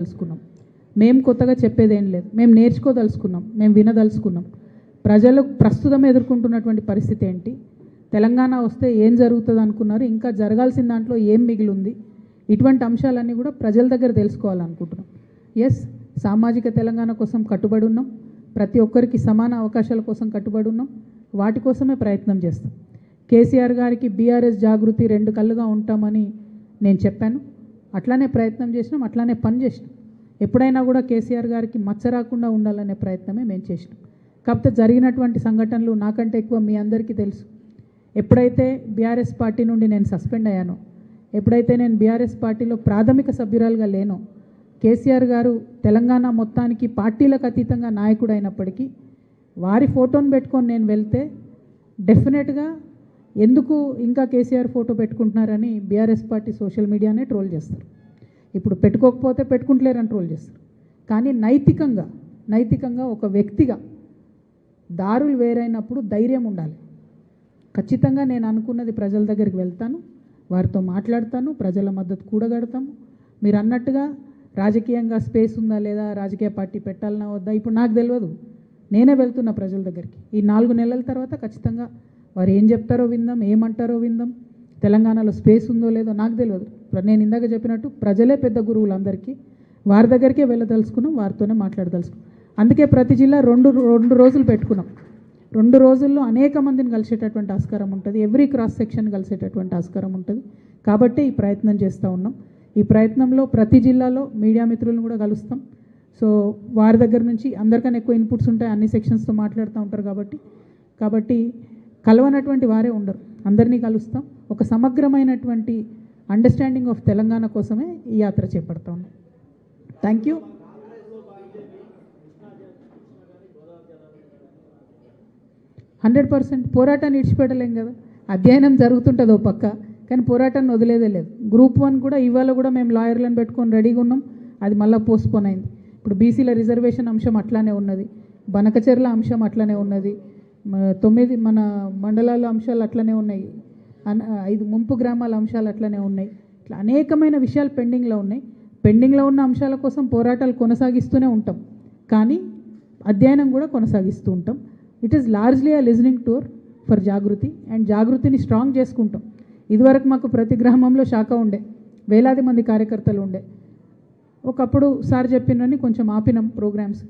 తెలుసుకున్నాం. మేము కొత్తగా చెప్పేదేం లేదు. మేము నేర్చుకోదలుచుకున్నాం, మేము వినదలుచుకున్నాం. ప్రజలు ప్రస్తుతం ఎదుర్కొంటున్నటువంటి పరిస్థితి ఏంటి, తెలంగాణ వస్తే ఏం జరుగుతుంది అనుకున్నారు, ఇంకా జరగాల్సిన దాంట్లో ఏం మిగిలి ఉంది, ఇటువంటి అంశాలన్నీ కూడా ప్రజల దగ్గర తెలుసుకోవాలనుకుంటున్నాం. ఎస్, సామాజిక తెలంగాణ కోసం కట్టుబడి ఉన్నాం. ప్రతి ఒక్కరికి సమాన అవకాశాల కోసం కట్టుబడి ఉన్నాం. వాటి కోసమే ప్రయత్నం చేస్తాం. కేసీఆర్ గారికి బీఆర్ఎస్ జాగృతి రెండు కళ్ళుగా ఉంటామని నేను చెప్పాను. అట్లానే ప్రయత్నం చేసినాం, అట్లానే పని చేసినాం. ఎప్పుడైనా కూడా కేసీఆర్ గారికి మచ్చ రాకుండా ఉండాలనే ప్రయత్నమే మేము చేసినాం. కాకపోతే జరిగినటువంటి సంఘటనలు నాకంటే ఎక్కువ మీ అందరికీ తెలుసు. ఎప్పుడైతే బీఆర్ఎస్ పార్టీ నుండి నేను సస్పెండ్ అయ్యానో, ఎప్పుడైతే నేను బీఆర్ఎస్ పార్టీలో ప్రాథమిక సభ్యురాలుగా లేనో, కేసీఆర్ గారు తెలంగాణ మొత్తానికి పార్టీలకు అతీతంగా నాయకుడు అయినప్పటికీ వారి ఫోటోను పెట్టుకొని నేను వెళ్తే డెఫినెట్గా ఎందుకు ఇంకా కేసీఆర్ ఫోటో పెట్టుకుంటున్నారని బీఆర్ఎస్ పార్టీ సోషల్ మీడియానే ట్రోల్ చేస్తారు. ఇప్పుడు పెట్టుకోకపోతే పెట్టుకుంటలేరని ట్రోల్ చేస్తారు. కానీ నైతికంగా ఒక వ్యక్తిగా దారులు వేరైనప్పుడు ధైర్యం ఉండాలి. ఖచ్చితంగా నేను అనుకున్నది ప్రజల దగ్గరికి వెళ్తాను, వారితో మాట్లాడతాను, ప్రజల మద్దతు కూడగడతాము. మీరు అన్నట్టుగా రాజకీయంగా స్పేస్ ఉందా లేదా, రాజకీయ పార్టీ పెట్టాలన్నా వద్దా, ఇప్పుడు నాకు తెలియదు. నేనే వెళ్తున్నా ప్రజల దగ్గరికి. ఈ 4 నెలల తర్వాత ఖచ్చితంగా వారు ఏం చెప్తారో విందాం, ఏమంటారో విందాం. తెలంగాణలో స్పేస్ ఉందో లేదో నాకు తెలియదు. నేను ఇందాక చెప్పినట్టు ప్రజలే పెద్ద గురువులు అందరికీ. వారి దగ్గరికే వెళ్ళదలుచుకున్నాం, వారితోనే మాట్లాడదలుచుకున్నాం. అందుకే ప్రతి జిల్లా రెండు రోజులు పెట్టుకున్నాం. 2 రోజుల్లో అనేక మందిని కలిసేటటువంటి ఆస్కారం ఉంటుంది. ఎవ్రీ క్రాస్ సెక్షన్ కలిసేటటువంటి ఆస్కారం ఉంటుంది. కాబట్టి ఈ ప్రయత్నం చేస్తూ ఉన్నాం. ఈ ప్రయత్నంలో ప్రతి జిల్లాలో మీడియా మిత్రులను కూడా కలుస్తాం. సో వారి దగ్గర నుంచి అందరికన్నా ఎక్కువ ఇన్పుట్స్ ఉంటాయి, అన్ని సెక్షన్స్తో మాట్లాడుతూ ఉంటారు. కాబట్టి కలవనటువంటి వారే ఉండరు, అందరినీ కలుస్తాం. ఒక సమగ్రమైనటువంటి అండర్స్టాండింగ్ ఆఫ్ తెలంగాణ కోసమే ఈ యాత్ర చేపడతా ఉన్నాం. Thank you. 100% పోరాటాన్ని ఇడిచిపెట్టలేం కదా. అధ్యయనం జరుగుతుంటుంది ఓ పక్క, కానీ పోరాటాన్ని వదిలేదే లేదు. గ్రూప్ 1 కూడా ఇవాళ కూడా మేము లాయర్లను పెట్టుకొని రెడీగా ఉన్నాం. అది మళ్ళీ పోస్ట్పోన్ అయింది. ఇప్పుడు బీసీల రిజర్వేషన్ అంశం అట్లానే ఉన్నది, బనకచెర్ల అంశం అట్లనే ఉన్నది, 9 మన మండలాల అంశాలు అట్లనే ఉన్నాయి, 5 ముంపు గ్రామాల అంశాలు అట్లనే ఉన్నాయి. ఇట్లా అనేకమైన విషయాలు పెండింగ్లో ఉన్నాయి. పెండింగ్లో ఉన్న అంశాల కోసం పోరాటాలు కొనసాగిస్తూనే ఉంటాం, కానీ అధ్యయనం కూడా కొనసాగిస్తూ ఉంటాం. It is largely a listening tour for Jagruti, and జాగృతిని స్ట్రాంగ్ చేసుకుంటాం. ఇదివరకు మాకు ప్రతి గ్రామంలో శాఖ ఉండే, వేలాది మంది కార్యకర్తలు ఉండే. ఒకప్పుడు సార్ చెప్పినని కొంచెం ఆపినాం ప్రోగ్రామ్స్,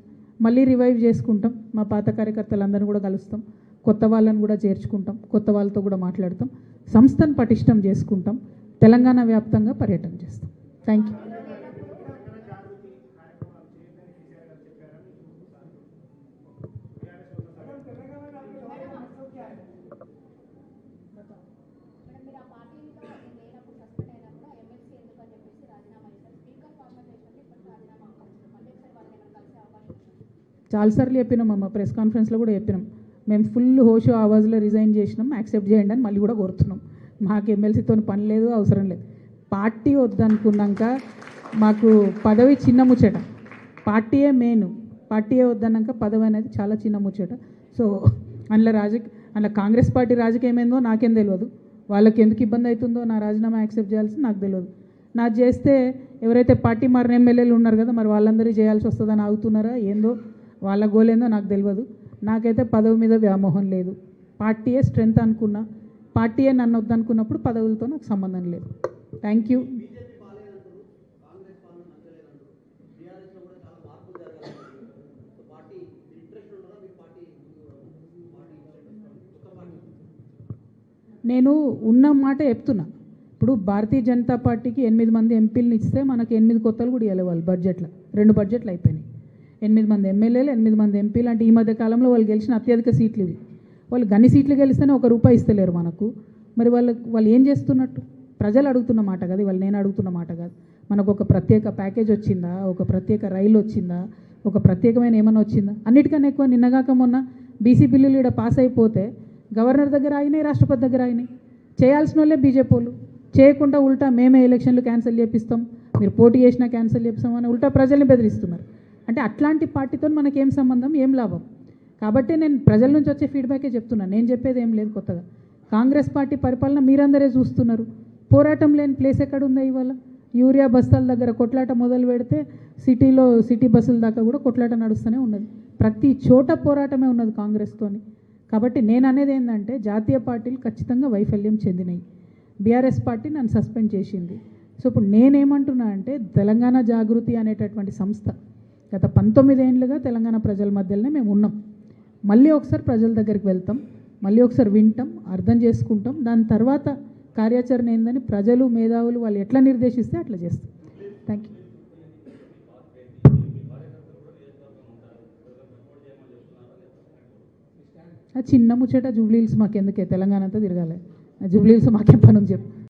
మళ్ళీ రివైవ్ చేసుకుంటాం. మా పాత కార్యకర్తలందరినీ కూడా కలుస్తాం, కొత్త వాళ్ళని కూడా చేర్చుకుంటాం, కొత్త వాళ్ళతో కూడా మాట్లాడతాం, సంస్థను పటిష్టం చేసుకుంటాం, తెలంగాణ వ్యాప్తంగా పర్యటన చేస్తాం. Thank you. చాలాసార్లు చెప్పినాం అమ్మ, ప్రెస్ కాన్ఫరెన్స్లో కూడా చెప్పినాం. మేము ఫుల్ హోషో ఆవాజ్లో రిజైన్ చేసినాం, యాక్సెప్ట్ చేయండి అని మళ్ళీ కూడా కోరుతున్నాం. మాకు ఎమ్మెల్సీతో పని లేదు, అవసరం లేదు. పార్టీ వద్దనుకున్నాక మాకు పదవి చిన్న ముచ్చట, పార్టీయే మెయిన్. పార్టీయే వద్దన్నాక పదవి అనేది చాలా చిన్న ముచ్చట. సో అందులో కాంగ్రెస్ పార్టీ రాజకీయం ఏందో నాకేం తెలియదు, వాళ్ళకి ఎందుకు ఇబ్బంది అవుతుందో నా రాజీనామా యాక్సెప్ట్ చేయాల్సి నాకు తెలియదు. నాకు చేస్తే ఎవరైతే పార్టీ మారిన ఎమ్మెల్యేలు ఉన్నారు కదా, మరి వాళ్ళందరూ చేయాల్సి వస్తుందని ఆగుతున్నారా ఏందో, వాళ్ళ గోల్ ఏందో నాకు తెలియదు. నాకైతే పదవి మీద వ్యామోహం లేదు. పార్టీయే స్ట్రెంగ్త్ అనుకున్నా, పార్టీయే నన్ను వద్దనుకున్నప్పుడు పదవులతో నాకు సంబంధం లేదు. Thank you. నేను ఉన్న మాట చెప్తున్నా. ఇప్పుడు భారతీయ జనతా పార్టీకి 8 మంది ఎంపీలను ఇస్తే మనకు 8 కొత్తలు కూడా ఇవ్వాలి. వాళ్ళు బడ్జెట్లో 2 బడ్జెట్లు అయిపోయినాయి. 8 మంది ఎమ్మెల్యేలు, 8 మంది ఎంపీలు అంటే ఈ మధ్య కాలంలో వాళ్ళు గెలిచిన అత్యధిక సీట్లు ఇవి. వాళ్ళు గన్ని సీట్లు గెలిస్తేనే ₹1 ఇస్తలేరు మనకు. మరి వాళ్ళు ఏం చేస్తున్నట్టు? ప్రజలు అడుగుతున్న మాట కాదు, వాళ్ళు నేను అడుగుతున్న మాట కాదు. మనకు ఒక ప్రత్యేక ప్యాకేజ్ వచ్చిందా, ఒక ప్రత్యేక రైలు వచ్చిందా, ఒక ప్రత్యేకమైన ఏమన్నా వచ్చిందా? అన్నిటికన్నా ఎక్కువ నిన్నగాక మొన్న బీసీ బిల్లులు ఇక్కడ పాస్ అయిపోతే గవర్నర్ దగ్గర అయినాయి, రాష్ట్రపతి దగ్గర అయినాయి. చేయాల్సిన వాళ్ళే బీజేపీ వాళ్ళు, చేయకుండా ఉల్టా మేమే ఎలక్షన్లు క్యాన్సిల్ చేపిస్తాం, మీరు పోటీ చేసినా క్యాన్సిల్ చేపిస్తాం అని ఉల్టా ప్రజల్ని బెదిరిస్తున్నారు. అంటే అట్లాంటి పార్టీతో మనకేం సంబంధం, ఏం లాభం? కాబట్టి నేను ప్రజల నుంచి వచ్చే ఫీడ్బ్యాకే చెప్తున్నాను, నేను చెప్పేది ఏం లేదు కొత్తగా. కాంగ్రెస్ పార్టీ పరిపాలన మీరందరే చూస్తున్నారు. పోరాటం లేని ప్లేస్ ఎక్కడుందా? ఇవాళ యూరియా బస్తాల దగ్గర కొట్లాట మొదలు పెడితే సిటీ బస్సుల దాకా కూడా కొట్లాట నడుస్తూనే ఉన్నది. ప్రతి చోట పోరాటమే ఉన్నది కాంగ్రెస్తోని. కాబట్టి నేను అనేది ఏంటంటే జాతీయ పార్టీలు ఖచ్చితంగా వైఫల్యం చెందినాయి. బీఆర్ఎస్ పార్టీ నన్ను సస్పెండ్ చేసింది. సో ఇప్పుడు నేనేమంటున్నా అంటే తెలంగాణ జాగృతి అనేటటువంటి సంస్థ గత 19 ఏళ్ళుగా తెలంగాణ ప్రజల మధ్యలోనే మేము ఉన్నాం. మళ్ళీ ఒకసారి ప్రజల దగ్గరికి వెళ్తాం, మళ్ళీ ఒకసారి వింటాం, అర్థం చేసుకుంటాం. దాని తర్వాత కార్యాచరణ ఏందని ప్రజలు మేధావులు వాళ్ళు ఎట్లా నిర్దేశిస్తే అట్లా చేస్తాం. Thank you. చిన్న ముచ్చట జూబ్లీహిల్స్ మాకెందుకే, తెలంగాణ అంతా తిరగాలి. జూబ్లీహిల్స్ మాకేం పని ఉంది చెప్పు.